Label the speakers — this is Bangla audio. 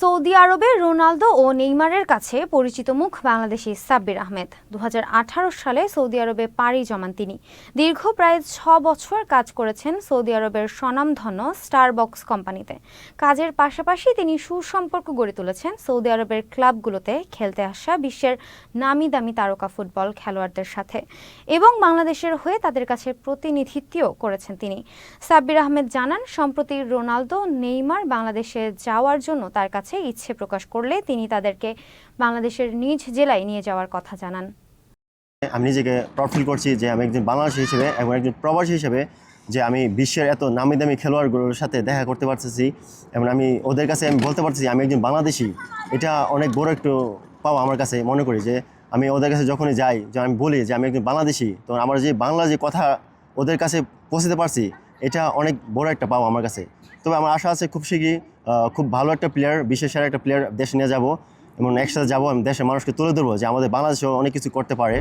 Speaker 1: সৌদি আরবে রোনালদো ও নেইমারের কাছে পরিচিত মুখ বাংলাদেশি সাব্বির আহমেদ 2018 সালে সৌদি আরবে পাড়ি জমান তিনি। দীর্ঘ প্রায় 6 বছর কাজ করেছেন সৌদি আরবের স্বনামধন্য স্টারবক্স কোম্পানিতে। কাজের পাশাপাশি তিনি সুসম্পর্ক গড়ে তুলেছেন সৌদি আরবের ক্লাবগুলোতে খেলতে আসা বিশ্বের নামি দামি তারকা ফুটবল খেলোয়াড়দের সাথে এবং বাংলাদেশের হয়ে তাদের কাছে প্রতিনিধিত্বও করেছেন তিনি। সাব্বির আহমেদ জানান, সম্প্রতি রোনালদো নেইমার বাংলাদেশে যাওয়ার জন্য তার কাছে ইচ্ছে প্রকাশ করলে তিনি তাদেরকে বাংলাদেশের নিজ জেলায় নিয়ে যাওয়ার কথা জানান।
Speaker 2: আমি নিজেকে প্রাউড ফিল করছি যে আমি একজন বাংলাদেশি হিসেবে এবং একজন প্রবাসী হিসেবে যে আমি বিশ্বের এত নামি দামি খেলোয়াড়গুলোর সাথে দেখা করতে পারতেছি এবং আমি ওদের কাছে আমি বলতে পারতেছি আমি একজন বাংলাদেশি। এটা অনেক বড় একটু পাওয়া আমার কাছে মনে করি যে আমি ওদের কাছে যখনই যাই যে আমি বলি যে আমি একজন বাংলাদেশি, তো আমার যে বাংলা যে কথা ওদের কাছে পৌঁছতে পারছি এটা অনেক বড় একটা পাওয়া আমার কাছে। তবে আমার আশা আছে খুব শীঘ্রই খুব ভালো একটা প্লেয়ার, বিশ্বের সেরা একটা প্লেয়ার দেশে নিয়ে যাব এবং একসাথে যাবো, আমি দেশের মানুষকে তুলে ধরবো যে আমাদের বাংলাদেশেও অনেক কিছু করতে পারে।